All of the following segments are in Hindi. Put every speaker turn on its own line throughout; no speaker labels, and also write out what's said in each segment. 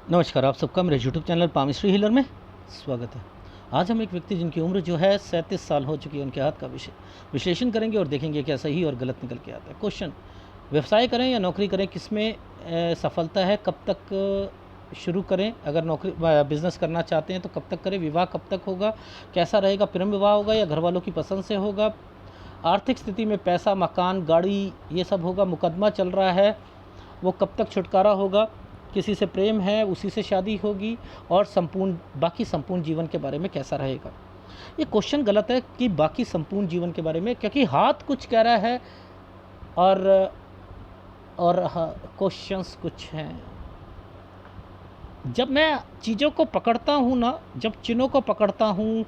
नमस्कार, आप सबका मेरे यूट्यूब चैनल पामिस्ट्री हीलर में स्वागत है। आज हम एक व्यक्ति जिनकी उम्र जो है 37 साल हो चुकी है, उनके हाथ का विश्लेषण करेंगे और देखेंगे क्या सही और गलत निकल के आता है। क्वेश्चन: व्यवसाय करें या नौकरी करें, किसमें सफलता है, कब तक शुरू करें, अगर नौकरी बिजनेस करना चाहते हैं तो कब तक करें, विवाह कब तक होगा, कैसा रहेगा, प्रेम विवाह होगा या घर वालों की पसंद से होगा, आर्थिक स्थिति में पैसा, मकान, गाड़ी ये सब होगा, मुकदमा चल रहा है वो कब तक छुटकारा होगा, किसी से प्रेम है उसी से शादी होगी, और बाकी संपूर्ण जीवन के बारे में कैसा रहेगा। ये क्वेश्चन गलत है कि बाकी संपूर्ण जीवन के बारे में, क्योंकि हाथ कुछ कह रहा है और क्वेश्चंस कुछ हैं। जब मैं चीज़ों को पकड़ता हूँ ना, जब चिन्हों को पकड़ता हूँ,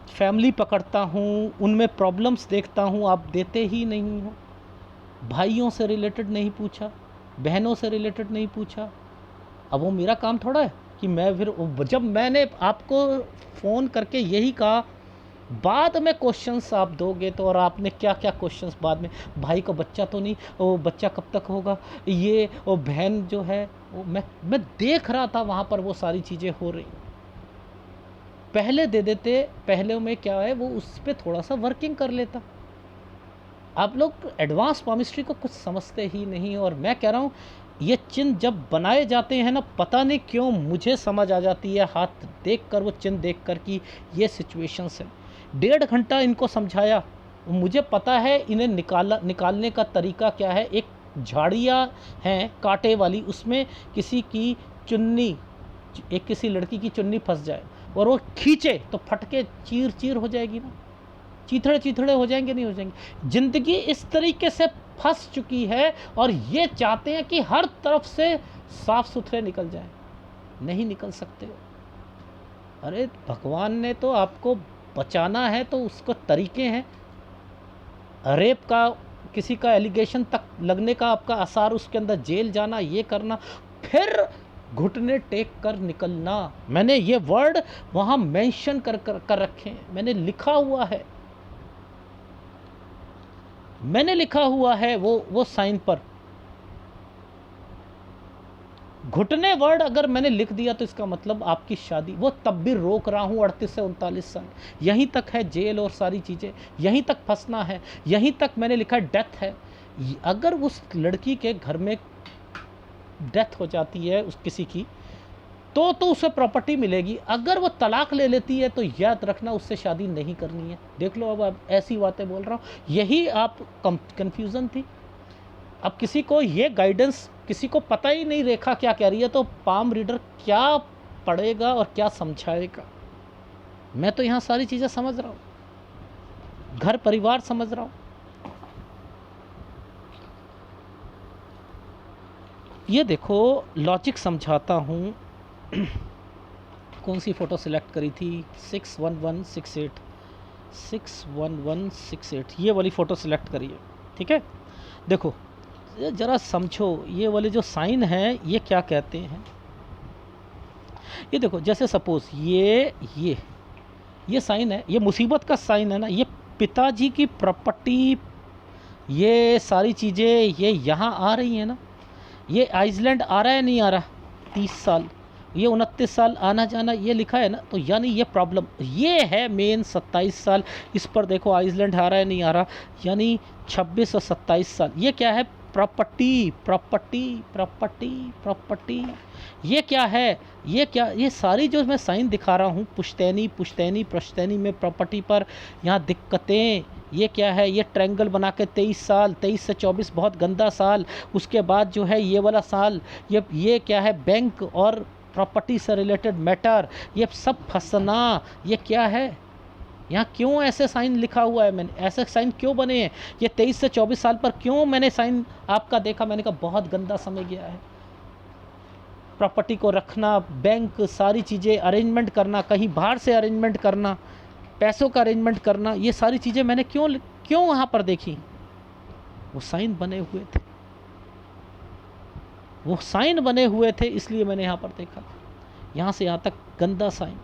फैमिली पकड़ता हूँ, उनमें प्रॉब्लम्स देखता हूँ, आप देते ही नहीं हो। भाइयों से रिलेटेड नहीं पूछा, बहनों से रिलेटेड नहीं पूछा। अब वो मेरा काम थोड़ा है कि मैं फिर जब मैंने आपको फ़ोन करके यही कहा, बाद में क्वेश्चंस आप दोगे तो, और आपने क्या क्या क्वेश्चंस बाद में, भाई को बच्चा तो नहीं, वो बच्चा कब तक होगा, ये वो बहन जो है वो, मैं देख रहा था वहाँ पर वो सारी चीज़ें हो रही। पहले दे देते, पहले में क्या है वो उस पर थोड़ा सा वर्किंग कर लेता। आप लोग एडवांस पामिस्ट्री को कुछ समझते ही नहीं। और मैं कह रहा हूँ ये चिन्ह जब बनाए जाते हैं ना, पता नहीं क्यों मुझे समझ आ जाती है हाथ देखकर, वो चिन्ह देखकर कि ये सिचुएशंस है। 1.5 घंटा इनको समझाया, मुझे पता है इन्हें निकालने का तरीका क्या है। एक झाड़ियाँ हैं कांटे वाली, उसमें किसी की चुन्नी, एक किसी लड़की की चुन्नी फंस जाए और वो खींचे तो फटके चीर चीर हो जाएगी ना, चीथड़े चीथड़े हो जाएंगे, नहीं हो जाएंगे। ज़िंदगी इस तरीके से फंस चुकी है और ये चाहते हैं कि हर तरफ से साफ सुथरे निकल जाए, नहीं निकल सकते। अरे भगवान ने तो आपको बचाना है तो उसको तरीके हैं। रेप का, किसी का एलिगेशन तक लगने का आपका आसार, उसके अंदर जेल जाना, ये करना, फिर घुटने टेक कर निकलना। मैंने ये वर्ड वहाँ मेंशन कर रखे हैं, मैंने लिखा हुआ है, मैंने लिखा हुआ है वो साइन पर। घुटने वर्ड अगर मैंने लिख दिया तो इसका मतलब आपकी शादी, वो तब भी रोक रहा हूँ 38 से 39 साल, यहीं तक है जेल और सारी चीज़ें, यहीं तक फंसना है, यहीं तक मैंने लिखा डेथ है। अगर उस लड़की के घर में डेथ हो जाती है उस किसी की, तो उसे प्रॉपर्टी मिलेगी। अगर वो तलाक ले लेती है तो याद रखना उससे शादी नहीं करनी है। देख लो, अब ऐसी बातें बोल रहा हूँ, यही आप कंफ्यूजन थी। अब किसी को ये गाइडेंस, किसी को पता ही नहीं रेखा क्या कह रही है, तो पाम रीडर क्या पढ़ेगा और क्या समझाएगा। मैं तो यहाँ सारी चीज़ें समझ रहा हूँ, घर परिवार समझ रहा हूँ। ये देखो लॉजिक समझाता हूँ। कौन सी फ़ोटो सिलेक्ट करी थी, 61168, 61168, ये वाली फ़ोटो सिलेक्ट करिए, ठीक है। देखो ज़रा समझो, ये वाले जो साइन हैं ये क्या कहते हैं। ये देखो, जैसे सपोज़ ये साइन है, ये मुसीबत का साइन है ना, ये पिताजी की प्रॉपर्टी, ये सारी चीज़ें ये यहाँ आ रही हैं ना। ये आइसलैंड आ रहा है, नहीं आ रहा, 30 साल, ये 29 साल आना जाना, ये लिखा है ना, तो यानी ये प्रॉब्लम ये है मेन। 27 साल इस पर देखो, आइसलैंड आ रहा है, नहीं आ रहा, यानी 26 और 27 साल। ये क्या है, प्रॉपर्टी प्रॉपर्टी प्रॉपर्टी प्रॉपर्टी। ये क्या है, ये क्या, ये सारी जो मैं साइन दिखा रहा हूँ, पुश्तैनी पुश्तैनी प्रश्तैनी में प्रॉपर्टी पर यहाँ दिक्कतें। ये क्या है, ये ट्रायंगल बना के 23 साल, 23 से 24 बहुत गंदा साल। उसके बाद जो है ये वाला साल, ये क्या है, बैंक और प्रॉपर्टी से रिलेटेड मैटर, ये सब फंसना। ये क्या है, यहाँ क्यों ऐसे साइन लिखा हुआ है, मैंने ऐसे साइन क्यों बने हैं, ये 23 से 24 साल पर क्यों मैंने साइन आपका देखा। मैंने कहा बहुत गंदा समय गया है। प्रॉपर्टी को रखना, बैंक, सारी चीज़ें अरेंजमेंट करना, कहीं बाहर से अरेंजमेंट करना, पैसों का अरेंजमेंट करना, ये सारी चीज़ें मैंने क्यों वहाँ पर देखी। वो साइन बने हुए थे, वो साइन बने हुए थे, इसलिए मैंने यहाँ पर देखा। यहाँ से यहाँ तक गंदा साइन।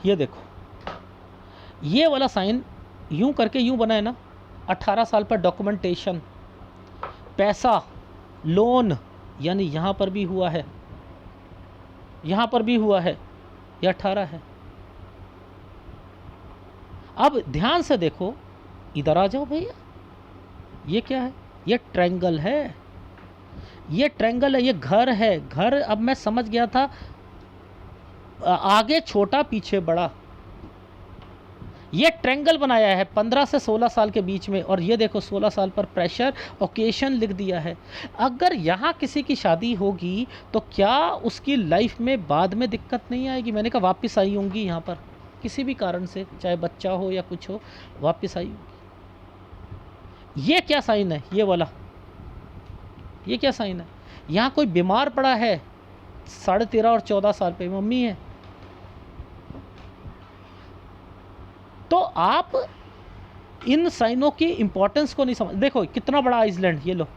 ये देखो, ये वाला साइन यूं करके यूं बना है ना, 18 साल पर डॉक्यूमेंटेशन, पैसा, लोन, यानी यहाँ पर भी हुआ है, यहाँ पर भी हुआ है, ये 18 है। अब ध्यान से देखो, इधर आ जाओ भैया, ये क्या है? ये ट्रायंगल है, ये ट्रायंगल है, ये घर है। घर, अब मैं समझ गया था, आगे छोटा पीछे बड़ा, ये ट्रायंगल बनाया है 15 से 16 साल के बीच में। और ये देखो 16 साल पर प्रेशर, ओकेशन लिख दिया है। अगर यहाँ किसी की शादी होगी तो क्या उसकी लाइफ में बाद में दिक्कत नहीं आएगी? मैंने कहा वापस आई होंगी, यहाँ पर किसी भी कारण से, चाहे बच्चा हो या कुछ हो, वापस आई होगी। ये क्या साइन है? ये वाला, ये क्या साइन है? यहाँ कोई बीमार पड़ा है, 13.5 और 14 साल पे मम्मी है। तो आप इन साइनों की इंपॉर्टेंस को नहीं समझ। देखो कितना बड़ा आइसलैंड, ये लो,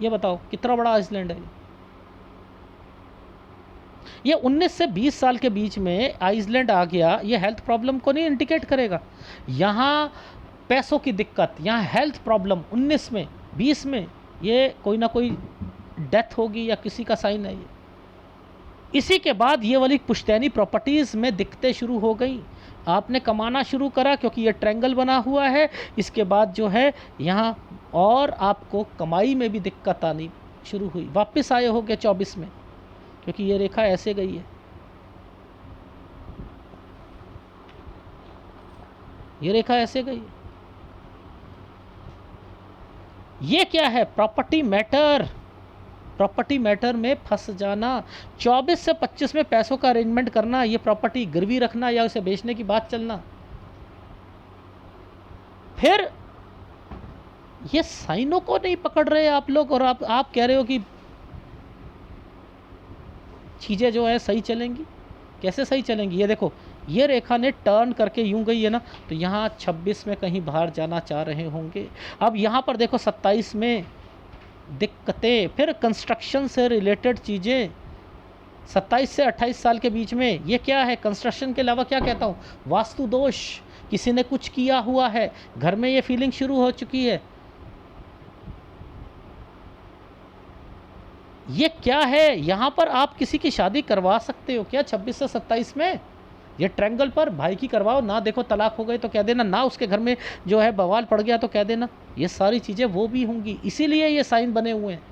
ये बताओ कितना बड़ा आइसलैंड है। ये 19 से 20 साल के बीच में आइसलैंड आ गया, ये हेल्थ प्रॉब्लम को नहीं इंडिकेट करेगा। यहाँ पैसों की दिक्कत, यहाँ हेल्थ प्रॉब्लम, 19 में 20 में ये कोई ना कोई डेथ होगी या किसी का साइन है ये। इसी के बाद ये वाली पुश्तैनी प्रॉपर्टीज़ में दिक्कतें शुरू हो गई। आपने कमाना शुरू करा क्योंकि ये ट्रायंगल बना हुआ है। इसके बाद जो है यहाँ और आपको कमाई में भी दिक्कत आनी शुरू हुई। वापस आए हो गए 24 में, क्योंकि ये रेखा ऐसे गई है, ये रेखा ऐसे गई है। ये क्या है? प्रॉपर्टी मैटर, प्रॉपर्टी मैटर में फंस जाना। 24 से 25 में पैसों का अरेंजमेंट करना, ये प्रॉपर्टी गिरवी रखना या उसे बेचने की बात चलना। फिर ये साइनों को नहीं पकड़ रहे आप लोग, और आप कह रहे हो कि चीज़ें जो है सही चलेंगी। कैसे सही चलेंगी? ये देखो, ये रेखा ने टर्न करके यूं गई है ना, तो यहाँ 26 में कहीं बाहर जाना चाह रहे होंगे। अब यहाँ पर देखो 27 में दिक्कतें, फिर कंस्ट्रक्शन से रिलेटेड चीज़ें। 27 से 28 साल के बीच में ये क्या है? कंस्ट्रक्शन के अलावा क्या कहता हूँ? वास्तु दोष, किसी ने कुछ किया हुआ है, घर में ये फीलिंग शुरू हो चुकी है। ये क्या है? यहाँ पर आप किसी की शादी करवा सकते हो क्या 26 से 27 में? ये ट्रायंगल पर भाई की करवाओ ना, देखो तलाक हो गई तो कह देना, ना उसके घर में जो है बवाल पड़ गया तो कह देना। ये सारी चीज़ें वो भी होंगी, इसीलिए ये साइन बने हुए हैं।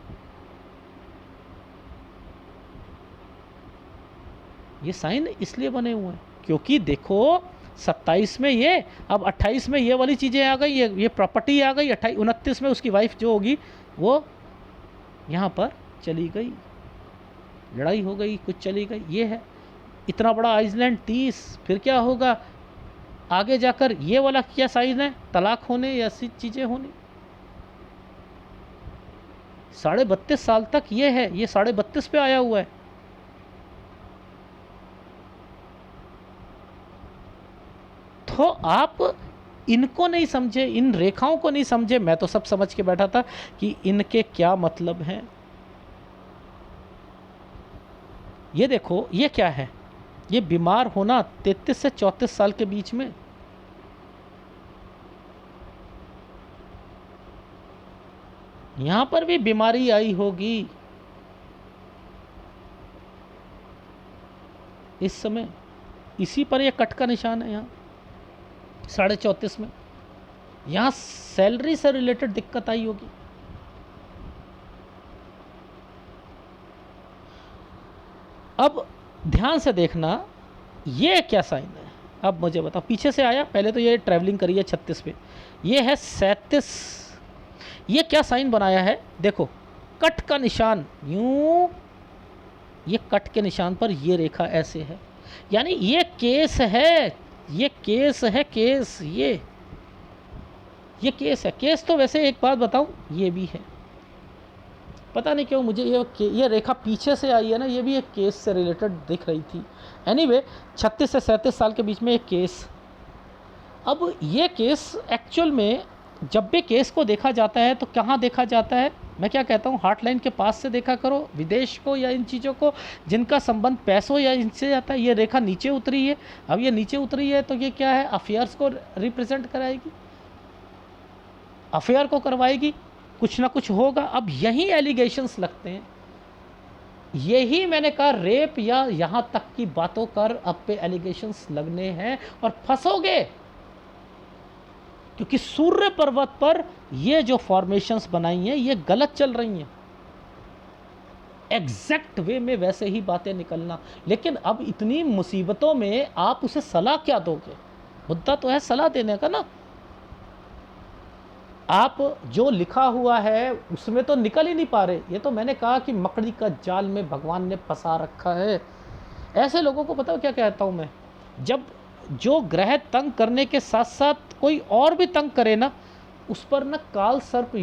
ये साइन इसलिए बने हुए हैं क्योंकि देखो 27 में ये, अब 28 में ये वाली चीज़ें आ गई, ये प्रॉपर्टी आ गई। 29 में उसकी वाइफ जो होगी वो यहाँ पर चली गई, लड़ाई हो गई, कुछ चली गई। ये है इतना बड़ा आइसलैंड 30। फिर क्या होगा आगे जाकर? ये वाला क्या साइन है? तलाक होने या ऐसी चीज़ें होने। 32.5 साल तक ये है, ये 32.5 पे आया हुआ है। तो आप इनको नहीं समझे, इन रेखाओं को नहीं समझे। मैं तो सब समझ के बैठा था कि इनके क्या मतलब हैं। ये देखो, ये क्या है? ये बीमार होना 33 से 34 साल के बीच में। यहां पर भी बीमारी आई होगी इस समय, इसी पर ये कट का निशान है। यहाँ 34.5 में यहाँ सैलरी से रिलेटेड दिक्कत आई होगी। अब ध्यान से देखना, ये क्या साइन है? अब मुझे बताओ, पीछे से आया, पहले तो ये ट्रैवलिंग करी है 36 पे, ये है 37। ये क्या साइन बनाया है? देखो कट का निशान, यूं ये कट के निशान पर ये रेखा ऐसे है, यानी ये केस है, ये केस है, केस, ये केस है। केस तो वैसे एक बात बताऊं, ये भी है, पता नहीं क्यों मुझे ये रेखा पीछे से आई है ना, ये भी एक केस से रिलेटेड दिख रही थी। एनीवे 36 से 37 साल के बीच में एक केस। अब ये केस एक्चुअल में जब भी केस को देखा जाता है तो कहाँ देखा जाता है? मैं क्या कहता हूँ, हार्ट लाइन के पास से देखा करो विदेश को या इन चीज़ों को जिनका संबंध पैसों या इनसे जाता है। ये रेखा नीचे उतरी है, अब ये नीचे उतरी है तो ये क्या है, अफेयर्स को रिप्रेजेंट कराएगी, अफेयर को करवाएगी, कुछ ना कुछ होगा। अब यही एलिगेशंस लगते हैं, यही मैंने कहा रेप या यहाँ तक की बातों कर अब पे एलिगेशंस लगने हैं और फंसोगे, क्योंकि सूर्य पर्वत पर ये जो फॉर्मेशंस बनाई हैं ये गलत चल रही हैं, एग्जैक्ट वे में वैसे ही बातें निकलना। लेकिन अब इतनी मुसीबतों में आप उसे सलाह क्या दोगे, मुद्दा तो है सलाह देने का ना। आप जो लिखा हुआ है उसमें तो निकल ही नहीं पा रहे। ये तो मैंने कहा कि मकड़ी का जाल में भगवान ने फंसा रखा है। ऐसे लोगों को पता है क्या कहता हूँ मैं, जब जो ग्रह तंग करने के साथ साथ कोई और भी तंग करे ना, उस पर ना काल सर्प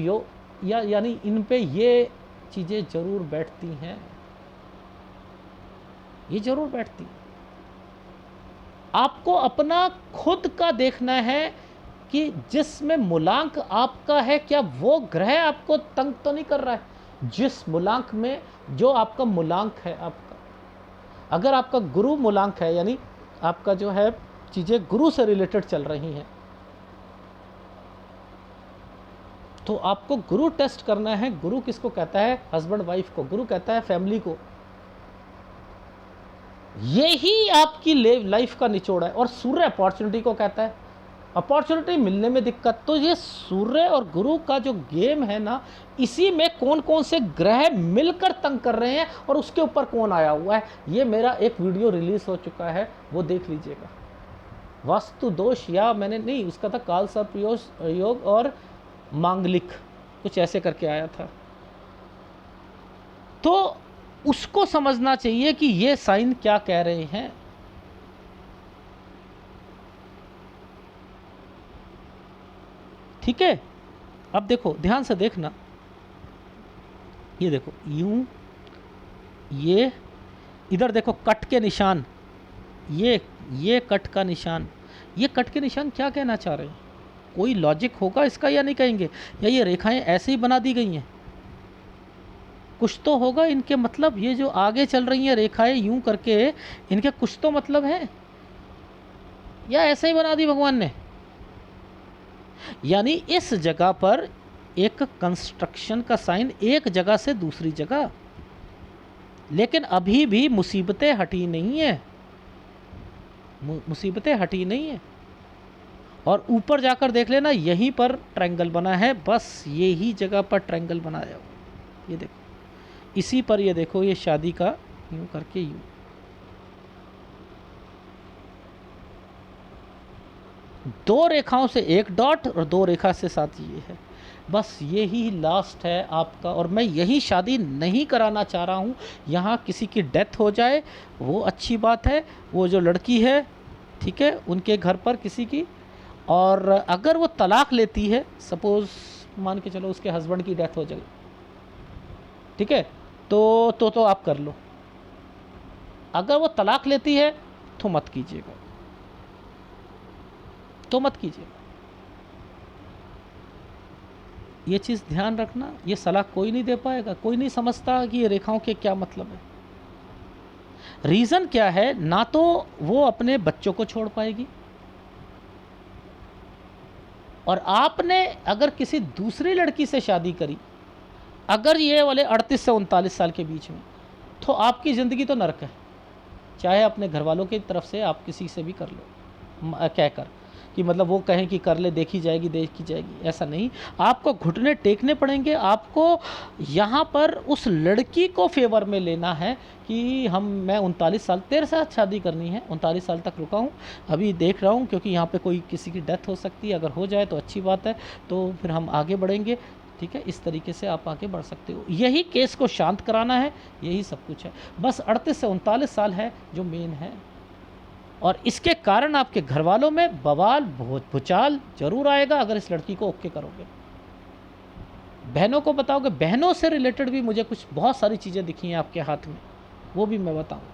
या यानी इन पे ये चीज़ें जरूर बैठती हैं, ये जरूर बैठती हैं। आपको अपना खुद का देखना है कि जिसमें मूलांक आपका है, क्या वो ग्रह आपको तंग तो नहीं कर रहा है। जिस मूलांक में जो आपका मूलांक है, आपका अगर आपका गुरु मूलांक है, यानी आपका जो है चीज़ें गुरु से रिलेटेड चल रही हैं, तो आपको गुरु टेस्ट करना है। गुरु किसको कहता है, हस्बैंड वाइफ को, गुरु कहता है फैमिली को। यही आपकी लाइफ का निचोड़ है। और सूर्य अपॉर्चुनिटी को कहता है, अपॉर्चुनिटी मिलने में दिक्कत। तो ये सूर्य और गुरु का जो गेम है ना, इसी में कौन कौन से ग्रह मिलकर तंग कर रहे हैं और उसके ऊपर कौन आया हुआ है, ये मेरा एक वीडियो रिलीज हो चुका है, वो देख लीजिएगा। वास्तु दोष या मैंने नहीं, उसका था काल सर्प योग और मांगलिक, कुछ ऐसे करके आया था। तो उसको समझना चाहिए कि ये साइन क्या कह रहे हैं। ठीक है, अब देखो ध्यान से देखना, ये देखो यूं, ये इधर देखो कट के निशान, ये कट का निशान, ये कट के निशान क्या कहना चाह रहे हैं, कोई लॉजिक होगा इसका या नहीं कहेंगे, या ये रेखाएं ऐसे ही बना दी गई हैं, कुछ तो होगा इनके मतलब। ये जो आगे चल रही हैं रेखाएं यूं करके, इनके कुछ तो मतलब है, या ऐसे ही बना दी भगवान ने। यानी इस जगह पर एक कंस्ट्रक्शन का साइन एक जगह से दूसरी जगह, लेकिन अभी भी मुसीबतें हटी नहीं है, मुसीबतें हटी नहीं है। और यूपर जाकर देख लेना, यहीं पर ट्रायंगल बना है, बस यही जगह पर ट्रायंगल बनाया हुआ, ये देखो इसी पर, ये देखो ये शादी का यूं करके यूं, दो रेखाओं से एक डॉट और दो रेखा से साथ ये है, बस यही लास्ट है आपका। और मैं यही शादी नहीं कराना चाह रहा हूँ। यहाँ किसी की डेथ हो जाए वो अच्छी बात है, वो जो लड़की है ठीक है उनके घर पर किसी की, और अगर वो तलाक लेती है, सपोज़ मान के चलो उसके हस्बैंड की डेथ हो जाए, ठीक है, तो आप कर लो। अगर वो तलाक लेती है तो मत कीजिएगा, तो मत कीजिएगा। ये चीज़ ध्यान रखना, ये सलाह कोई नहीं दे पाएगा, कोई नहीं समझता कि ये रेखाओं के क्या मतलब है। रीज़न क्या है, ना तो वो अपने बच्चों को छोड़ पाएगी, और आपने अगर किसी दूसरी लड़की से शादी करी, अगर ये वाले 38 से 39 साल के बीच में, तो आपकी ज़िंदगी तो नरक है। चाहे अपने घर वालों की तरफ से आप किसी से भी कर लो, कहकर कि मतलब वो कहें कि कर ले, देखी जाएगी, ऐसा नहीं। आपको घुटने टेकने पड़ेंगे। आपको यहाँ पर उस लड़की को फेवर में लेना है कि मैं 39 साल, तेरे साथ शादी करनी है, 39 साल तक रुका हूँ, अभी देख रहा हूँ क्योंकि यहाँ पे कोई किसी की डेथ हो सकती है, अगर हो जाए तो अच्छी बात है, तो फिर हम आगे बढ़ेंगे। ठीक है, इस तरीके से आप आगे बढ़ सकते हो। यही केस को शांत कराना है, यही सब कुछ है। बस 38 से 39 साल है जो मेन है, और इसके कारण आपके घर वालों में बवाल भूचाल जरूर आएगा अगर इस लड़की को ओके करोगे। बहनों को बताओगे, बहनों से रिलेटेड भी मुझे कुछ बहुत सारी चीज़ें दिखी हैं आपके हाथ में, वो भी मैं बताऊंगा।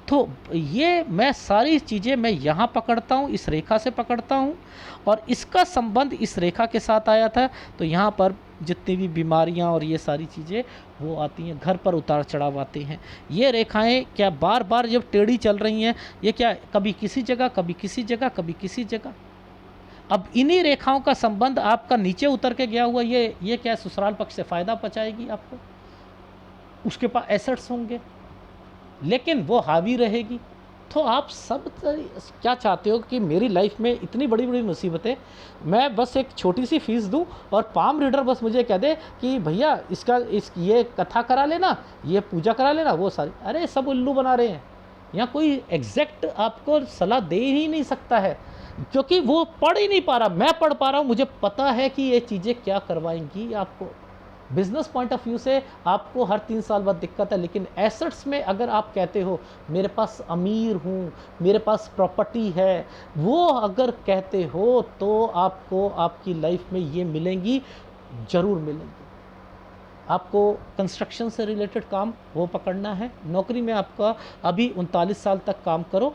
तो ये मैं सारी चीज़ें मैं यहाँ पकड़ता हूँ, इस रेखा से पकड़ता हूँ, और इसका संबंध इस रेखा के साथ आया था, तो यहाँ पर जितनी भी बीमारियां और ये सारी चीज़ें वो आती हैं, घर पर उतार चढ़ाव आते हैं। ये रेखाएं क्या बार बार जब टेढ़ी चल रही हैं, ये क्या कभी किसी जगह, कभी किसी जगह, कभी किसी जगह। अब इन्हीं रेखाओं का संबंध आपका नीचे उतर के गया हुआ, ये क्या ससुराल पक्ष से फ़ायदा पहुँचाएगी आपको, उसके पास एसेट्स होंगे लेकिन वो हावी रहेगी। तो आप सब क्या चाहते हो कि मेरी लाइफ में इतनी बड़ी बड़ी मुसीबतें, मैं बस एक छोटी सी फीस दूं और पाम रीडर बस मुझे कह दे कि भैया ये कथा करा लेना, ये पूजा करा लेना, वो सारी, अरे सब उल्लू बना रहे हैं। यहाँ कोई एग्जैक्ट आपको सलाह दे ही नहीं सकता है, क्योंकि वो पढ़ ही नहीं पा रहा, मैं पढ़ पा रहा हूँ, मुझे पता है कि ये चीज़ें क्या करवाएंगी आपको। बिजनेस पॉइंट ऑफ व्यू से आपको हर 3 साल बाद दिक्कत है, लेकिन एसेट्स में अगर आप कहते हो मेरे पास अमीर हूँ, मेरे पास प्रॉपर्टी है, वो अगर कहते हो तो आपको आपकी लाइफ में ये मिलेंगी, ज़रूर मिलेंगी। आपको कंस्ट्रक्शन से रिलेटेड काम वो पकड़ना है, नौकरी में आपका अभी 39 साल तक काम करो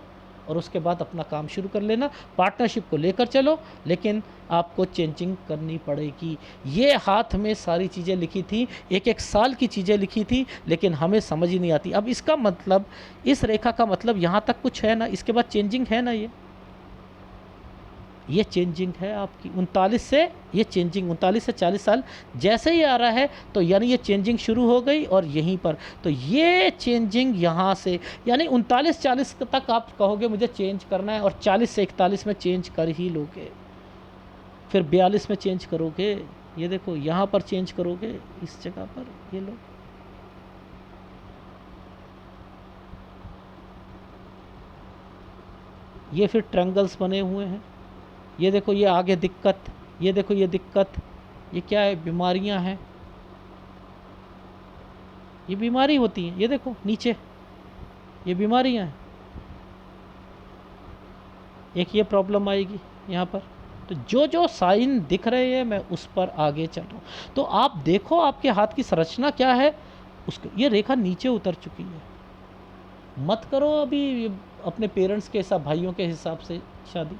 और उसके बाद अपना काम शुरू कर लेना, पार्टनरशिप को लेकर चलो, लेकिन आपको चेंजिंग करनी पड़ेगी। ये हाथ में सारी चीज़ें लिखी थी, एक एक साल की चीज़ें लिखी थी, लेकिन हमें समझ ही नहीं आती। अब इसका मतलब, इस रेखा का मतलब यहाँ तक कुछ है ना, इसके बाद चेंजिंग है ना, ये चेंजिंग है आपकी 39 से, ये चेंजिंग 39 से 40 साल जैसे ही आ रहा है, तो यानी ये चेंजिंग शुरू हो गई और यहीं पर, तो ये चेंजिंग यहाँ से, यानी 39-40 तक आप कहोगे मुझे चेंज करना है, और 40 से 41 में चेंज कर ही लोगे, फिर 42 में चेंज करोगे, ये देखो यहाँ पर चेंज करोगे, इस जगह पर ये लो, ये फिर ट्रायंगल्स बने हुए हैं, ये देखो ये आगे दिक्कत, ये देखो ये दिक्कत, ये क्या है, बीमारियां हैं, ये बीमारी होती हैं, ये देखो नीचे ये बीमारियां हैं, एक ये प्रॉब्लम आएगी यहाँ पर। तो जो जो साइन दिख रहे हैं मैं उस पर आगे चल रहा हूँ। तो आप देखो आपके हाथ की संरचना क्या है, उसको, ये रेखा नीचे उतर चुकी है। मत करो अभी अपने पेरेंट्स के हिसाब, भाइयों के हिसाब से शादी,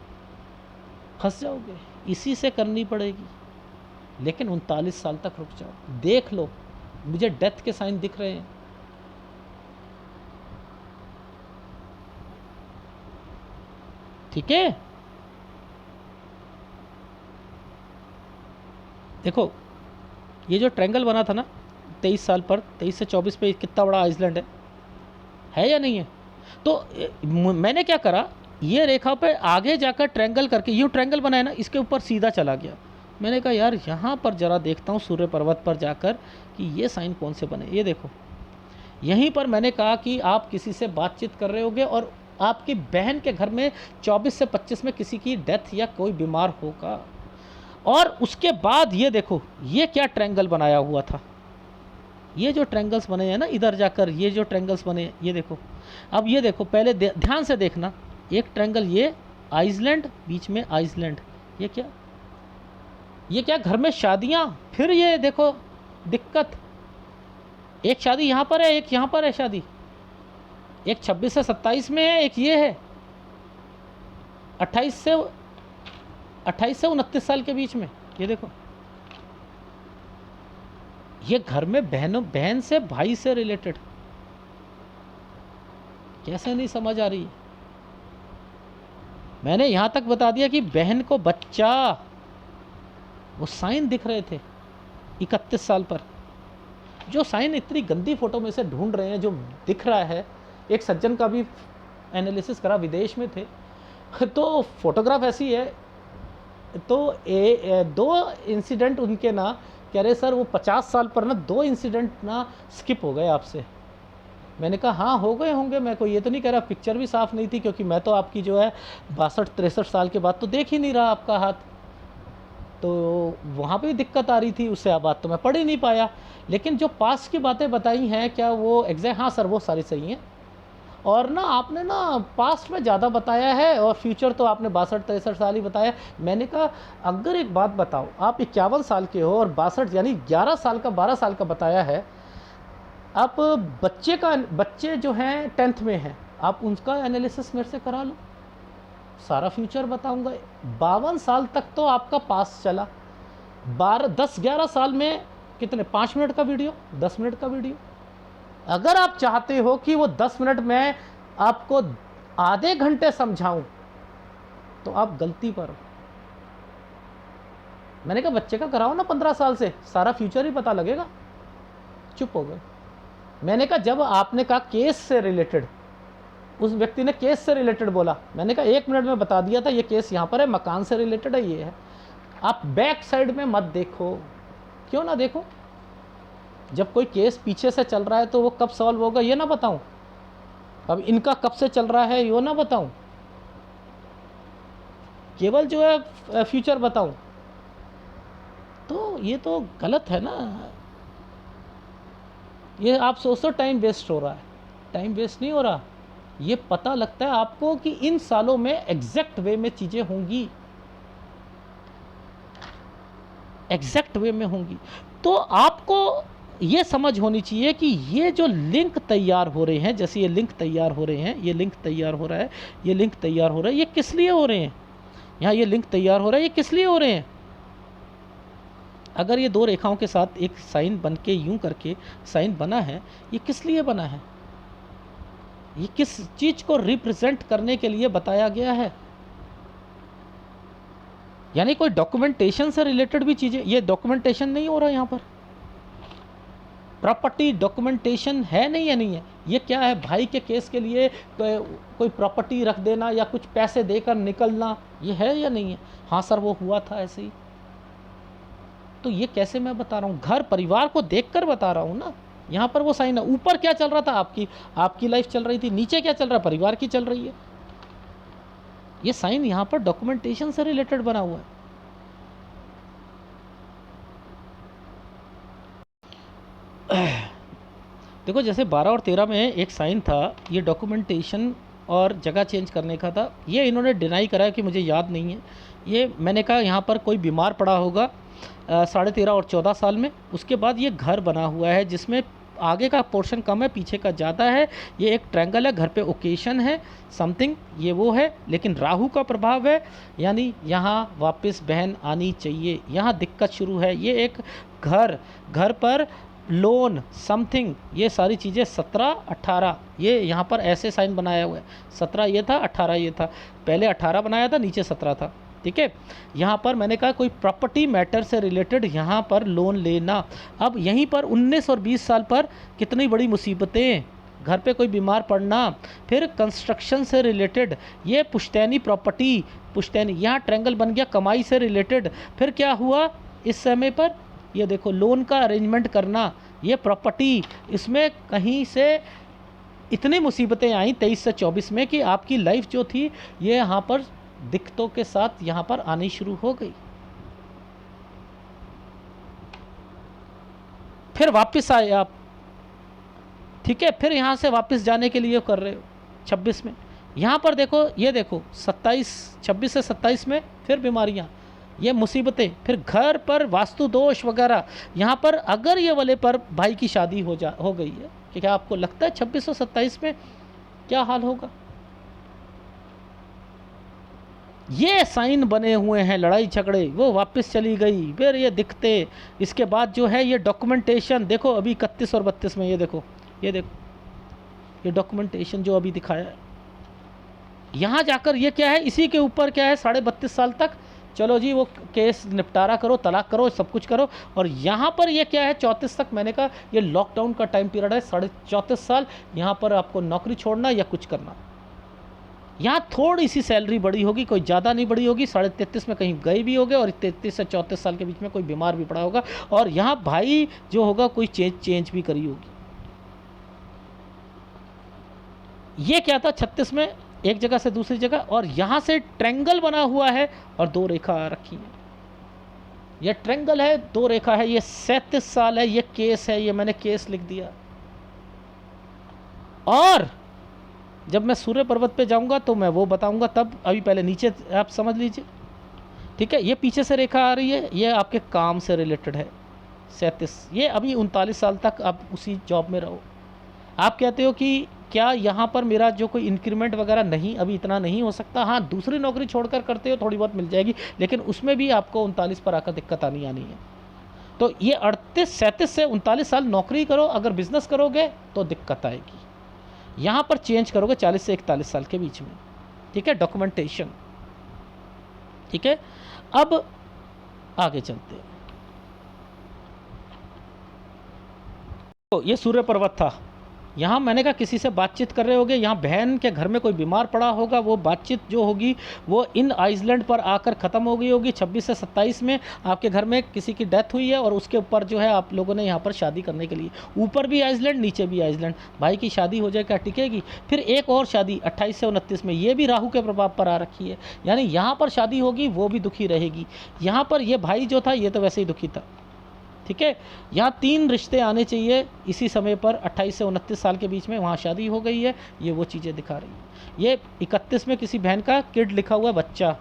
फंस जाओगे, इसी से करनी पड़ेगी। लेकिन 39 साल तक रुक जाओ, देख लो, मुझे डेथ के साइन दिख रहे हैं, ठीक है। देखो ये जो ट्रायंगल बना था ना 23 साल पर, 23 से 24 पे, कितना बड़ा आइसलैंड है या नहीं है। तो मैंने क्या करा, ये रेखा पे आगे जाकर ट्रायंगल करके, यूँ ट्रायंगल बनाया ना, इसके ऊपर सीधा चला गया। मैंने कहा यार यहाँ पर ज़रा देखता हूँ सूर्य पर्वत पर जाकर कि ये साइन कौन से बने। ये देखो यहीं पर मैंने कहा कि आप किसी से बातचीत कर रहे होगे और आपकी बहन के घर में 24 से 25 में किसी की डेथ या कोई बीमार होगा। और उसके बाद ये देखो ये क्या ट्रायंगल बनाया हुआ था, ये जो ट्रायंगल्स बने हैं ना इधर जाकर, ये जो ट्रायंगल्स बने, ये देखो। अब ये देखो पहले ध्यान से देखना, एक ट्रायंगल ये आइसलैंड, बीच में आइसलैंड, ये क्या, ये क्या घर में शादियां, फिर ये देखो दिक्कत, एक शादी यहाँ पर है, एक यहाँ पर है शादी, एक 26 से 27 में है, एक ये है 28 से 29 साल के बीच में। ये देखो ये घर में बहन से, भाई से रिलेटेड, कैसे नहीं समझ आ रही है। मैंने यहां तक बता दिया कि बहन को बच्चा, वो साइन दिख रहे थे 31 साल पर, जो साइन इतनी गंदी फोटो में से ढूंढ रहे हैं, जो दिख रहा है। एक सज्जन का भी एनालिसिस करा, विदेश में थे, तो फोटोग्राफ ऐसी है, तो 2 इंसिडेंट उनके ना, कह रहे सर वो 50 साल पर ना 2 इंसिडेंट ना स्किप हो गए आपसे। मैंने कहा हाँ हो गए होंगे, मैं कोई ये तो नहीं कह रहा, पिक्चर भी साफ़ नहीं थी, क्योंकि मैं तो आपकी जो है 62-63 साल के बाद तो देख ही नहीं रहा आपका हाथ, तो वहाँ पे भी दिक्कत आ रही थी, उससे बात तो मैं पढ़ ही नहीं पाया। लेकिन जो पास्ट की बातें बताई हैं, क्या वो एग्जैक्ट, हाँ सर वो सारी सही हैं, और ना आपने ना पास्ट में ज़्यादा बताया है और फ्यूचर तो आपने 62-63 साल ही बताया। मैंने कहा अगर एक बात बताओ, आप 51 साल के हो और 62 यानी 11 साल का 12 साल का बताया है, आप बच्चे जो हैं 10th में हैं, आप उनका एनालिसिस मेरे से करा लो, सारा फ्यूचर बताऊंगा। 52 साल तक तो आपका पास चला, 10-11 साल में कितने 5 मिनट का वीडियो, 10 मिनट का वीडियो। अगर आप चाहते हो कि वो 10 मिनट में आपको आधे घंटे समझाऊं तो आप गलती पर हो। मैंने कहा बच्चे का कराओ ना 15 साल से, सारा फ्यूचर ही पता लगेगा। चुप हो गए। मैंने कहा जब आपने कहा केस से रिलेटेड, उस व्यक्ति ने केस से रिलेटेड बोला, मैंने कहा 1 मिनट में बता दिया था ये केस यहाँ पर है, मकान से रिलेटेड है, ये है। आप बैक साइड में मत देखो। क्यों ना देखो? जब कोई केस पीछे से चल रहा है तो वो कब सॉल्व होगा ये ना बताऊं? अब इनका कब से चल रहा है ये ना बताऊं? केवल जो है फ्यूचर बताऊं? तो ये तो गलत है ना। ये आप सोचो टाइम वेस्ट हो रहा है। टाइम वेस्ट नहीं हो रहा, ये पता लगता है आपको कि इन सालों में एग्जैक्ट वे में चीज़ें होंगी, एग्जैक्ट वे में होंगी। तो आपको ये समझ होनी चाहिए कि ये जो लिंक तैयार हो रहे हैं, जैसे ये लिंक तैयार हो रहे हैं, ये लिंक तैयार हो रहा है, ये लिंक तैयार हो रहा है, ये किस लिए हो रहे हैं? यहाँ ये लिंक तैयार हो रहा है, ये किस लिए हो रहे हैं? अगर ये दो रेखाओं के साथ एक साइन बन के यूं करके साइन बना है, ये किस लिए बना है? ये किस चीज़ को रिप्रेजेंट करने के लिए बताया गया है? यानी कोई डॉक्यूमेंटेशन से रिलेटेड भी चीज़ें, ये डॉक्यूमेंटेशन नहीं हो रहा यहाँ पर। प्रॉपर्टी डॉक्यूमेंटेशन है नहीं है, नहीं है। ये क्या है? भाई के केस के लिए कोई प्रॉपर्टी रख देना या कुछ पैसे देकर निकलना, ये है या नहीं है? हाँ सर वो हुआ था ऐसे ही। तो ये कैसे मैं बता रहा हूँ? घर परिवार को देखकर बता रहा हूँ ना। यहाँ पर वो साइन है, ऊपर क्या चल रहा था? आपकी लाइफ चल रही थी, नीचे क्या चल रहा है? परिवार की चल रही है। ये साइन यहाँ पर डॉक्यूमेंटेशन से रिलेटेड बना हुआ है। देखो जैसे 12 और 13 में एक साइन था, ये डॉक्यूमेंटेशन और जगह चेंज करने का था। ये इन्होंने डिनाई करा कि मुझे याद नहीं है। ये मैंने कहा यहाँ पर कोई बीमार पड़ा होगा 13.5 और 14 साल में। उसके बाद ये घर बना हुआ है जिसमें आगे का पोर्शन कम है, पीछे का ज़्यादा है। ये एक ट्रायंगल है, घर पे ओकेशन है समथिंग, ये वो है। लेकिन राहु का प्रभाव है, यानी यहाँ वापस बहन आनी चाहिए, यहाँ दिक्कत शुरू है। ये एक घर पर लोन समथिंग, ये सारी चीज़ें 17-18, ये यहाँ पर ऐसे साइन बनाया हुआ है। 17 ये था, 18 ये था। पहले 18 बनाया था, नीचे 17 था। ठीक है। यहाँ पर मैंने कहा कोई प्रॉपर्टी मैटर से रिलेटेड यहाँ पर लोन लेना। अब यहीं पर 19 और 20 साल पर कितनी बड़ी मुसीबतें, घर पे कोई बीमार पड़ना, फिर कंस्ट्रक्शन से रिलेटेड, ये पुश्तैनी प्रॉपर्टी, पुश्तैनी, यहाँ ट्रायंगल बन गया कमाई से रिलेटेड। फिर क्या हुआ इस समय पर? ये देखो लोन का अरेंजमेंट करना, ये प्रॉपर्टी, इसमें कहीं से इतनी मुसीबतें आई 23 से 24 में कि आपकी लाइफ जो थी ये यहाँ पर दिक्कतों के साथ यहाँ पर आनी शुरू हो गई। फिर वापस आए आप, ठीक है, फिर यहाँ से वापस जाने के लिए कर रहे हो 26 में। यहाँ पर देखो, ये देखो 26 से 27 में फिर बीमारियाँ, ये मुसीबतें, फिर घर पर वास्तु दोष वगैरह। यहाँ पर अगर ये वाले पर भाई की शादी हो गई है, कि क्या आपको लगता है 26 और 27 में क्या हाल होगा? ये साइन बने हुए हैं, लड़ाई झगड़े, वो वापस चली गई, फिर ये दिखते। इसके बाद जो है ये डॉक्यूमेंटेशन, देखो अभी 31 और 32 में, ये देखो ये डॉक्यूमेंटेशन जो अभी दिखाया है। यहाँ जाकर ये क्या है, इसी के ऊपर क्या है 32.5 साल तक चलो जी वो केस निपटारा करो, तलाक करो, सब कुछ करो। और यहाँ पर ये क्या है 34 तक, मैंने कहा ये लॉकडाउन का टाइम पीरियड है, 34.5 साल यहाँ पर आपको नौकरी छोड़ना या कुछ करना। यहाँ थोड़ी सी सैलरी बड़ी होगी, कोई ज़्यादा नहीं बड़ी होगी। 33.5 में कहीं गए भी होगे और 33 से 34 साल के बीच में कोई बीमार भी पड़ा होगा। और यहाँ भाई जो होगा कोई चेंज भी करी होगी। ये क्या था 36 में, एक जगह से दूसरी जगह, और यहाँ से ट्रायंगल बना हुआ है और 2 रेखा रखी है। ये ट्रायंगल है, 2 रेखा है, ये 37 साल है, ये केस है, ये मैंने केस लिख दिया। और जब मैं सूर्य पर्वत पे जाऊंगा तो मैं वो बताऊंगा तब, अभी पहले नीचे आप समझ लीजिए, ठीक है। ये पीछे से रेखा आ रही है, ये आपके काम से रिलेटेड है 37। ये अभी 39 साल तक आप उसी जॉब में रहो। आप कहते हो कि क्या यहाँ पर मेरा जो कोई इंक्रीमेंट वगैरह नहीं, अभी इतना नहीं हो सकता। हाँ, दूसरी नौकरी छोड़कर करते हो थोड़ी बहुत मिल जाएगी, लेकिन उसमें भी आपको 39 पर आकर दिक्कत आनी है। तो ये 38 37 से 39 साल नौकरी करो, अगर बिजनेस करोगे तो दिक्कत आएगी। यहाँ पर चेंज करोगे 40 से 41 साल के बीच में, ठीक है, डॉक्यूमेंटेशन, ठीक है। अब आगे चलते हैं। तो ये सूर्य पर्वत था। यहाँ मैंने कहा किसी से बातचीत कर रहे होगे, यहाँ बहन के घर में कोई बीमार पड़ा होगा, वो बातचीत जो होगी वो इन आइसलैंड पर आकर ख़त्म हो गई होगी। 26 से 27 में आपके घर में किसी की डेथ हुई है और उसके ऊपर जो है आप लोगों ने यहाँ पर शादी करने के लिए, ऊपर भी आइसलैंड नीचे भी आइसलैंड, भाई की शादी हो जाए क्या टिकेगी? फिर एक और शादी 28 से 29 में, ये भी राहु के प्रभाव पर आ रखी है, यानी यहाँ पर शादी होगी वो भी दुखी रहेगी। यहाँ पर ये भाई जो था ये तो वैसे ही दुखी था, ठीक है। यहाँ 3 रिश्ते आने चाहिए इसी समय पर, 28 से 29 साल के बीच में, वहाँ शादी हो गई है, ये वो चीज़ें दिखा रही है। ये 31 में किसी बहन का किड लिखा हुआ है, बच्चा।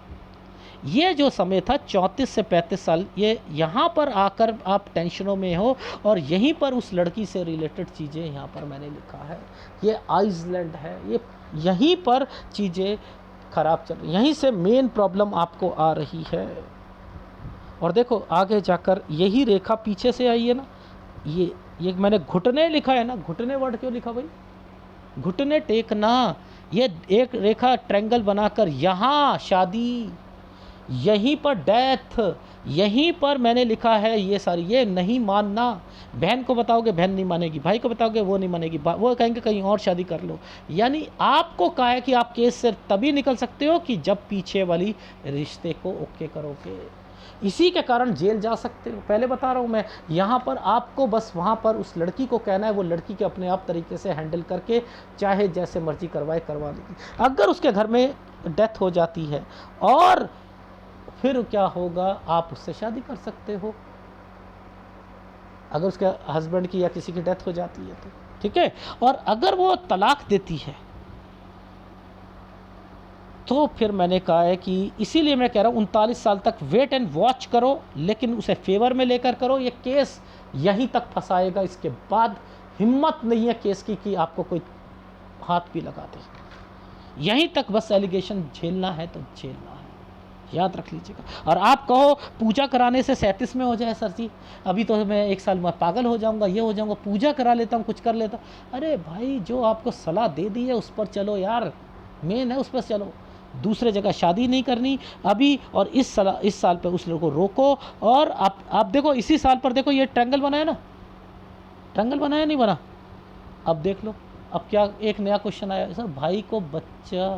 ये जो समय था 34 से 35 साल, ये यहाँ पर आकर आप टेंशनों में हो, और यहीं पर उस लड़की से रिलेटेड चीज़ें यहाँ पर मैंने लिखा है। ये आइसलैंड है, ये यहीं पर चीज़ें खराब चल रही, यहीं से मेन प्रॉब्लम आपको आ रही है। और देखो आगे जाकर यही रेखा पीछे से आई है ना, ये मैंने घुटने लिखा है ना, घुटने वर्ड क्यों लिखा भाई? घुटने टेकना, ये एक रेखा ट्रायंगल बनाकर यहाँ शादी, यहीं पर डेथ, यहीं पर मैंने लिखा है ये सारी। ये नहीं मानना, बहन को बताओगे बहन नहीं मानेगी, भाई को बताओगे वो नहीं मानेगी, वो कहेंगे कहीं और शादी कर लो। यानी आपको कहा है कि आप केस से तभी निकल सकते हो कि जब पीछे वाली रिश्ते को ओके करोगे, इसी के कारण जेल जा सकते हो। पहले बता रहा हूँ मैं, यहाँ पर आपको बस वहाँ पर उस लड़की को कहना है, वो लड़की के अपने आप तरीके से हैंडल करके चाहे जैसे मर्जी करवा लेगी। अगर उसके घर में डेथ हो जाती है और फिर क्या होगा, आप उससे शादी कर सकते हो, अगर उसके हस्बैंड की या किसी की डेथ हो जाती है तो, ठीक है। और अगर वो तलाक देती है तो फिर मैंने कहा है कि इसीलिए मैं कह रहा हूँ 39 साल तक वेट एंड वॉच करो, लेकिन उसे फेवर में लेकर करो। ये केस यहीं तक फंसाएगा, इसके बाद हिम्मत नहीं है केस की कि आपको कोई हाथ भी लगा दे। यहीं तक बस एलिगेशन झेलना है तो झेलना है, याद रख लीजिएगा। और आप कहो पूजा कराने से 37 में हो जाए सर जी, अभी तो मैं 1 साल में पागल हो जाऊंगा, ये हो जाऊंगा, पूजा करा लेता हूँ, कुछ कर लेता हूँ। अरे भाई जो आपको सलाह दे दी है उस पर चलो यार, मेन है उस पर चलो, दूसरे जगह शादी नहीं करनी अभी। और इस साल पे उस लड़को को रोको। और आप देखो इसी साल पर देखो ये ट्रायंगल बना है ना, ट्रायंगल बनाया नहीं बना, अब देख लो अब क्या एक नया क्वेश्चन आया सर, भाई को बच्चा,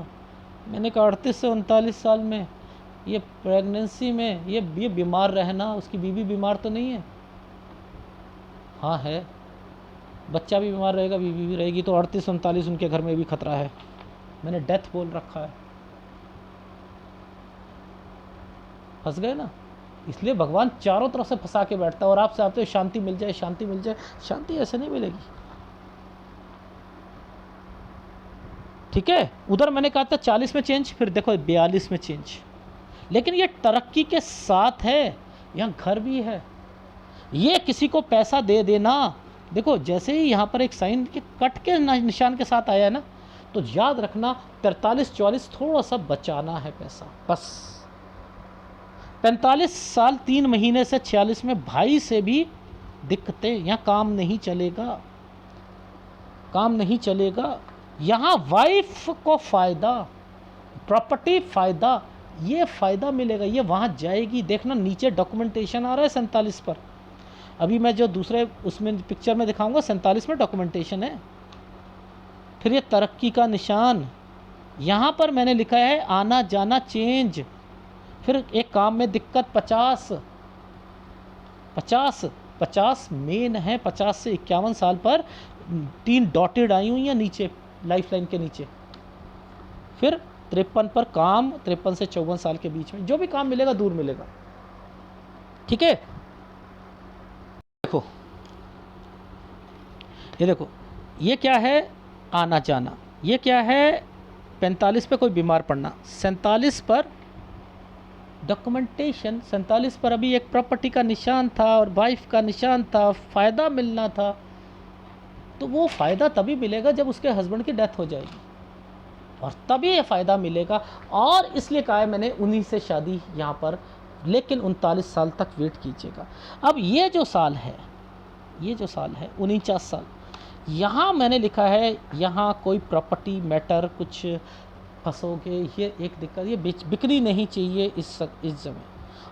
मैंने कहा 38 से 39 साल में ये प्रेगनेंसी में ये बीमार रहना, उसकी बीवी बीमार तो नहीं है? हाँ है, बच्चा भी बीमार रहेगा, बीवी भी रहेगी, तो 38-39 उनके घर में भी खतरा है। मैंने डेथ बोल रखा है, फंस गए ना। इसलिए भगवान चारों तरफ से फंसा के बैठता है, और आप चाहते हो शांति मिल जाए, शांति मिल जाए, शांति ऐसे नहीं मिलेगी, ठीक है। उधर मैंने कहा था 40 में चेंज, फिर देखो 42 में चेंज, लेकिन ये तरक्की के साथ है, यहाँ घर भी है। ये किसी को पैसा दे देना, देखो जैसे ही यहाँ पर एक साइन के कट के निशान के साथ आया है ना, तो याद रखना 43-44 थोड़ा सा बचाना है पैसा बस। 45 साल 3 महीने से 46 में भाई से भी दिक्कतें, यहाँ काम नहीं चलेगा, काम नहीं चलेगा। यहाँ वाइफ को फ़ायदा, प्रॉपर्टी फ़ायदा, ये फ़ायदा मिलेगा, ये वहाँ जाएगी। देखना नीचे डॉक्यूमेंटेशन आ रहा है 47 पर, अभी मैं जो दूसरे उसमें पिक्चर में दिखाऊंगा 47 में डॉक्यूमेंटेशन है। फिर ये तरक्की का निशान, यहाँ पर मैंने लिखा है आना जाना चेंज। फिर एक काम में दिक्कत 50 मेन है, 50 से 51 साल पर 3 डॉटेड आई हुई हैं नीचे लाइफ लाइन के नीचे। फिर 53 पर काम, 53 से 54 साल के बीच में जो भी काम मिलेगा दूर मिलेगा, ठीक है। देखो ये देखो ये क्या है, आना जाना, ये क्या है 45 पे कोई बीमार पड़ना, 47 पर डॉक्यूमेंटेशन, 47 पर अभी एक प्रॉपर्टी का निशान था और वाइफ का निशान था, फ़ायदा मिलना था, तो वो फ़ायदा तभी मिलेगा जब उसके हस्बैंड की डेथ हो जाएगी, और तभी ये फ़ायदा मिलेगा। और इसलिए कहा है मैंने 19 से शादी यहाँ पर, लेकिन 39 साल तक वेट कीजिएगा। अब ये जो साल है, ये जो साल है 49 साल, यहाँ मैंने लिखा है यहाँ कोई प्रॉपर्टी मैटर कुछ फंसोगे, ये एक दिक्कत, ये बिक्री नहीं चाहिए इस समय।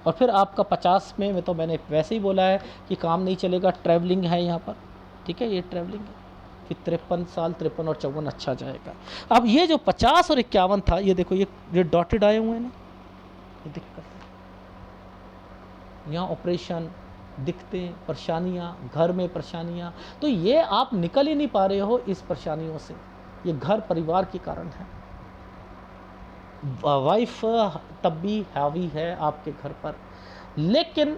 और फिर आपका 50 में तो मैंने वैसे ही बोला है कि काम नहीं चलेगा, ट्रैवलिंग है यहाँ पर, ठीक है, ये ट्रैवलिंग है। फिर 53 साल, 53 और 54 अच्छा जाएगा। अब ये जो 50 और 51 था, ये देखो ये डॉटेड आए हुए हैं ना, ये दिक्कत है। यहाँ ऑपरेशन दिखते, परेशानियाँ, घर में परेशानियाँ, तो ये आप निकल ही नहीं पा रहे हो इस परेशानियों से, ये घर परिवार के कारण है। वाइफ तब भी हावी है आपके घर पर, लेकिन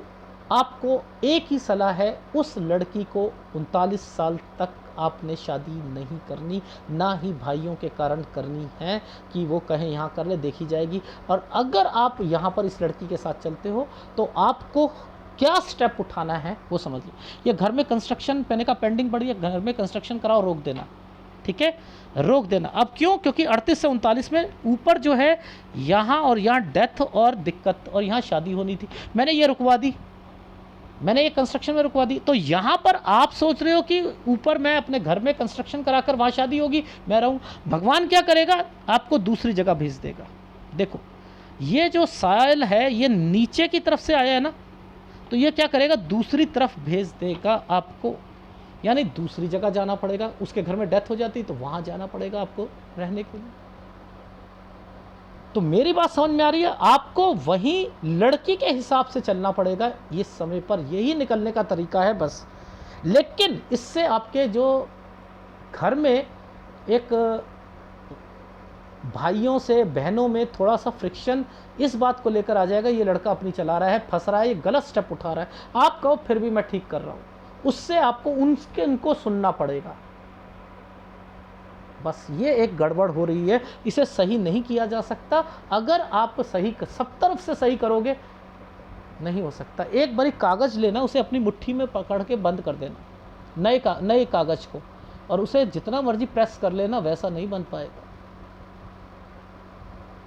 आपको एक ही सलाह है, उस लड़की को 39 साल तक आपने शादी नहीं करनी, ना ही भाइयों के कारण करनी है कि वो कहें यहाँ कर ले, देखी जाएगी। और अगर आप यहाँ पर इस लड़की के साथ चलते हो तो आपको क्या स्टेप उठाना है वो समझ लीजिए। ये घर में कंस्ट्रक्शन पहने का पेंडिंग पड़ी है, घर में कंस्ट्रक्शन कराओ, रोक देना, ठीक है, रोक देना। अब क्यों? क्योंकि 38 से 39 में ऊपर जो है यहाँ और यहाँ डेथ और दिक्कत, और यहाँ शादी होनी थी, मैंने ये रुकवा दी, मैंने ये कंस्ट्रक्शन में रुकवा दी। तो यहाँ पर आप सोच रहे हो कि ऊपर मैं अपने घर में कंस्ट्रक्शन कराकर वहाँ शादी होगी, मैं रहूँ। भगवान क्या करेगा, आपको दूसरी जगह भेज देगा। देखो ये जो सायल है ये नीचे की तरफ से आया है ना, तो ये क्या करेगा, दूसरी तरफ भेज देगा आपको, यानी दूसरी जगह जाना पड़ेगा। उसके घर में डेथ हो जाती तो वहाँ जाना पड़ेगा आपको रहने के लिए। तो मेरी बात समझ में आ रही है? आपको वहीं लड़की के हिसाब से चलना पड़ेगा ये समय पर, यही निकलने का तरीका है बस। लेकिन इससे आपके जो घर में एक भाइयों से बहनों में थोड़ा सा फ्रिक्शन इस बात को लेकर आ जाएगा, ये लड़का अपनी चला रहा है, फंस रहा है, ये गलत स्टेप उठा रहा है। आप कहो फिर भी मैं ठीक कर रहा हूँ, उससे आपको उनको सुनना पड़ेगा। बस ये एक गड़बड़ हो रही है, इसे सही नहीं किया जा सकता। अगर आप सही सब तरफ से सही करोगे नहीं हो सकता। एक बारी कागज़ लेना, उसे अपनी मुट्ठी में पकड़ के बंद कर देना, नए कागज़ को, और उसे जितना मर्जी प्रेस कर लेना, वैसा नहीं बन पाएगा।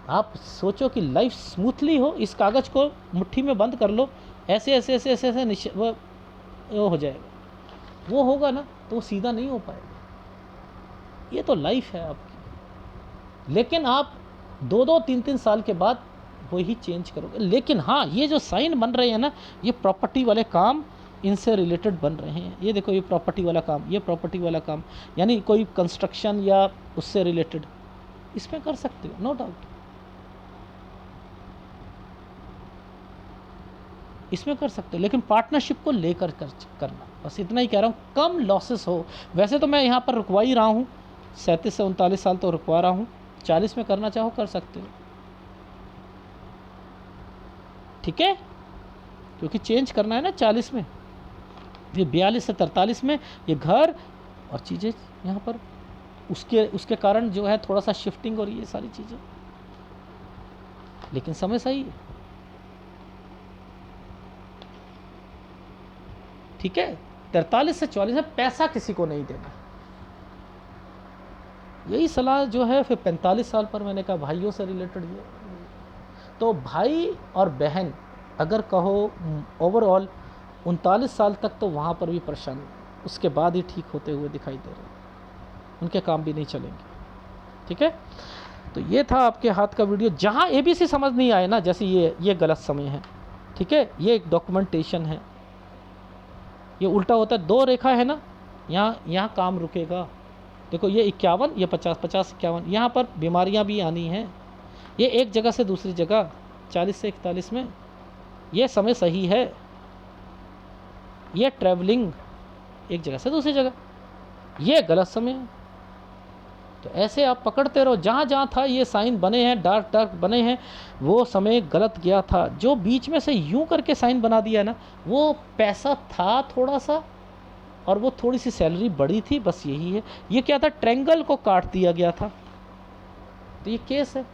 आप सोचो कि लाइफ स्मूथली हो, इस कागज़ को मुट्ठी में बंद कर लो, ऐसे ऐसे ऐसे ऐसे ऐसे वो हो जाएगा। वो होगा ना तो वो सीधा नहीं हो पाएगा। ये तो लाइफ है आपकी। लेकिन आप 2-2, 3-3 साल के बाद वही चेंज करोगे। लेकिन हाँ, ये जो साइन बन रहे हैं ना, ये प्रॉपर्टी वाले काम इनसे रिलेटेड बन रहे हैं। ये देखो, ये प्रॉपर्टी वाला काम, ये प्रॉपर्टी वाला काम, यानी कोई कंस्ट्रक्शन या उससे रिलेटेड, इसमें कर सकते हो, नो डाउट, इसमें कर सकते हो। लेकिन पार्टनरशिप को लेकर करना, बस इतना ही कह रहा हूँ, कम लॉसेस हो। वैसे तो मैं यहाँ पर रुकवा ही रहा हूँ, 37 से 39 साल तो रुकवा रहा हूँ, 40 में करना चाहो कर सकते हो, ठीक है, क्योंकि चेंज करना है ना 40 में। ये 42 से 43 में ये घर और चीज़ें यहाँ पर उसके कारण जो है थोड़ा सा शिफ्टिंग और ये सारी चीज़ें, लेकिन समय सही है, ठीक है। 43 से 44 में पैसा किसी को नहीं देना, यही सलाह जो है। फिर 45 साल पर मैंने कहा भाइयों से रिलेटेड ये, तो भाई और बहन अगर कहो ओवरऑल 39 साल तक तो वहाँ पर भी परेशानी, उसके बाद ही ठीक होते हुए दिखाई दे रहे हैं, उनके काम भी नहीं चलेंगे, ठीक है। तो ये था आपके हाथ का वीडियो। जहाँ ABC समझ नहीं आए ना, जैसे ये गलत समय है, ठीक है, ये एक डॉक्यूमेंटेशन है, ये उल्टा होता है, 2 रेखा है ना, यहाँ काम रुकेगा। देखो ये 51, ये 50, 50, 51, यहाँ पर बीमारियाँ भी आनी हैं। ये एक जगह से दूसरी जगह 40 से 41 में ये समय सही है, ये ट्रैवलिंग एक जगह से दूसरी जगह, ये गलत समय है। तो ऐसे आप पकड़ते रहो, जहाँ जहाँ था ये साइन बने हैं, डार्क डार्क बने हैं, वो समय गलत गया था। जो बीच में से यूं करके साइन बना दिया ना, वो पैसा था थोड़ा सा, और वो थोड़ी सी सैलरी बड़ी थी, बस यही है। ये क्या था, ट्रायंगल को काट दिया गया था। तो ये केस है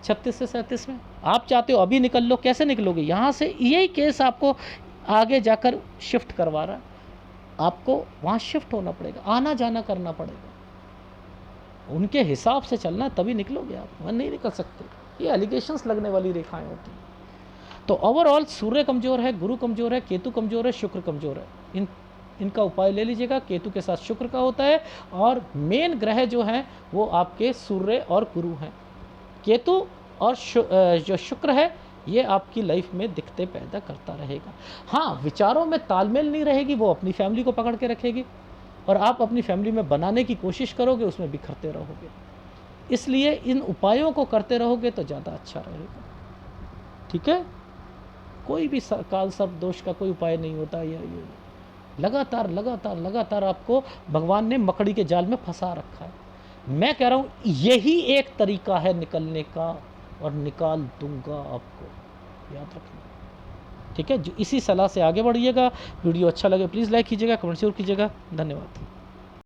36 से 37 में। आप चाहते हो अभी निकल लो, कैसे निकलोगे यहाँ से? यही केस आपको आगे जाकर शिफ्ट करवा रहा है। आपको वहाँ शिफ्ट होना पड़ेगा, आना जाना करना पड़ेगा, उनके हिसाब से चलना, तभी निकलोगे आप, वहाँ नहीं निकल सकते। ये एलिगेशंस लगने वाली रेखाएं होती हैं। तो ओवरऑल सूर्य कमज़ोर है, गुरु कमज़ोर है, केतु कमज़ोर है, शुक्र कमज़ोर है। इनका उपाय ले लीजिएगा। केतु के साथ शुक्र का होता है, और मेन ग्रह जो हैं वो आपके सूर्य और गुरु हैं। केतु और जो शुक्र है ये आपकी लाइफ में दिक्कतें पैदा करता रहेगा। हाँ, विचारों में तालमेल नहीं रहेगी, वो अपनी फैमिली को पकड़ के रखेगी, और आप अपनी फैमिली में बनाने की कोशिश करोगे, उसमें बिखरते रहोगे। इसलिए इन उपायों को करते रहोगे तो ज़्यादा अच्छा रहेगा। ठीक है, कोई भी काल सर्प दोष का कोई उपाय नहीं होता। ये लगातार लगातार लगातार आपको भगवान ने मकड़ी के जाल में फंसा रखा है। मैं कह रहा हूँ यही एक तरीका है निकलने का, और निकाल दूंगा आपको, याद रखना। ठीक है, जो इसी सलाह से आगे बढ़िएगा। वीडियो अच्छा लगे प्लीज़ लाइक कीजिएगा, कमेंट जरूर कीजिएगा। धन्यवाद।